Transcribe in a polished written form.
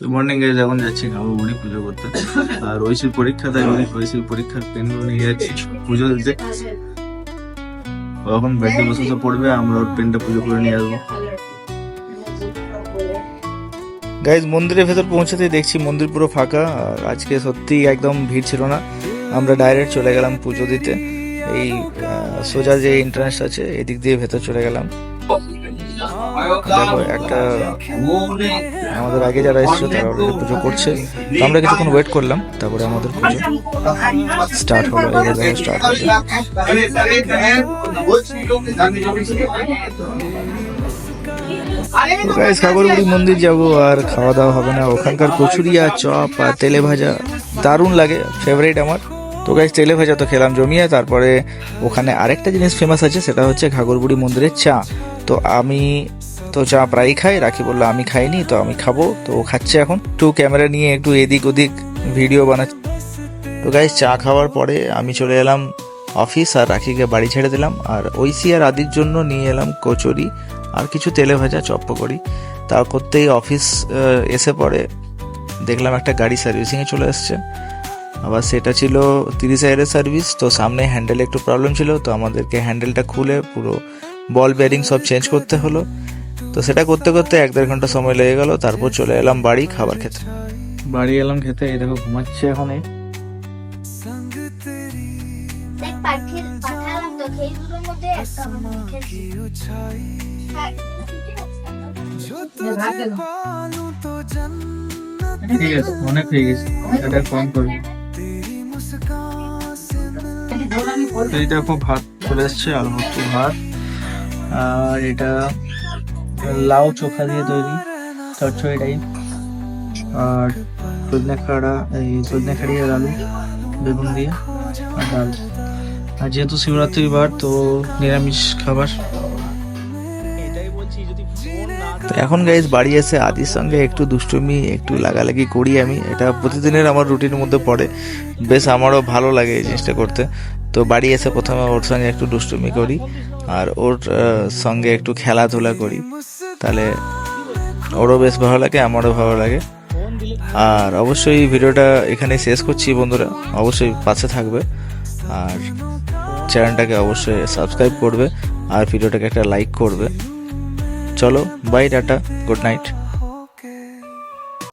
Morning guys, এখন যাচ্ছি ঘাগরবুড়ি পুজো করতে। আর ঐশীর পরীক্ষা, তাই ঐশীর পরীক্ষার পেনগুলো নিয়ে যাচ্ছি পুজো দিতে। এখন ব্যাটে বসে পড়বে, আমরা ওর পেনটা পুজো করে নিয়ে আসবো। গাইজ মন্দিরের ভেতর পৌঁছাতেই দেখছি মন্দির পুরো ফাঁকা। আর আজকে সত্যি একদম ভিড় ছিল না। আমরা ডাইরেক্ট চলে গেলাম পুজো দিতে। এই সোজা যে এন্ট্রান্স আছে এদিক দিয়ে ভেতর চলে গেলাম। দেখো একটা আমাদের আগে যারা এসেছিল তারা অলরেডি পুজো করছে, তো আমরা কিছুক্ষণ ওয়েট করলাম, তারপরে আমাদের পুজো স্টার্ট হলো। এবার স্টার্ট হলো। গাইস ঘাগরবুড়ি মন্দির যাবো আর খাওয়া দাওয়া হবে না। ওখানকার কচুরি আর চপ আর তেলে ভাজা দারুণ লাগে, ফেভারিট আমার। তো গাইস তেলে ভাজা তো খেলাম জমিয়ে। তারপরে ওখানে আরেকটা জিনিস ফেমাস আছে, সেটা হচ্ছে ঘাগরবুড়ি মন্দিরের চা। তো আমি তো চা প্রায়ই খাই, রাখি বললো আমি খাইনি, তো আমি খাবো। তো ও খাচ্ছে এখন, একটু ক্যামেরা নিয়ে একটু এদিক ওদিক ভিডিও বানাচ্ছি। তো গাইস চা খাওয়ার পরে আমি চলে এলাম অফিস আর রাখিকে বাড়ি ছেড়ে দিলাম। আর ঐশী আর আদির জন্য নিয়ে এলাম কচুরি আর কিছু তেলে ভাজা চপ পকড়ি। তা করতেই অফিস এসে পরে দেখলাম একটা গাড়ি সার্ভিসিংয়ে চলে এসছে। আবার সেটা ছিল 30,000 সার্ভিস। তো সামনে হ্যান্ডেলে একটু প্রবলেম ছিল, তো আমাদেরকে হ্যান্ডেলটা খুলে পুরো বল বেয়ারিং সব চেঞ্জ করতে হলো। তো সেটা করতে করতে 1-1.5 ঘন্টা সময় লেগে গেল। তারপর চলে এলাম বাড়ি খাবার খেতে। বাড়ি এলাম খেতে, এই দেখো ঘুমাচ্ছে এখন। ঠিক আছে, অনেক হয়ে গেছে, এটা কম করবো। এই দেখো ভাত চলে এসছে, আলু ভর্তি ভাত। আর এটা লাউ চোখা দিয়ে তৈরি চচ্চড়ি টাইপ। আর সজনে খাড়ি আর আলু বেগুন দিয়ে আর ডাল। আর যেহেতু শিবরাত্রির বার, তো নিরামিষ খাবার। তো এখন গাইজ বাড়ি এসে আদির সঙ্গে একটু দুষ্টুমি একটু লাগালাগি করি আমি। এটা প্রতিদিনের আমার রুটিনের মধ্যে পড়ে, বেশ আমারও ভালো লাগে এই জিনিসটা করতে। তো বাড়ি এসে প্রথমে ওর সঙ্গে একটু দুষ্টুমি করি আর ওর সঙ্গে একটু খেলাধুলা করি, তাহলে ওরও বেশ ভালো লাগে, আমারও ভালো লাগে। আর অবশ্যই ভিডিওটা এখানে শেষ করছি বন্ধুরা, অবশ্যই পাশে থাকবে আর চ্যানেলটাকে অবশ্যই সাবস্ক্রাইব করবে আর ভিডিওটাকে একটা লাইক করবে। চলো বাই, টাটা, গুড নাইট।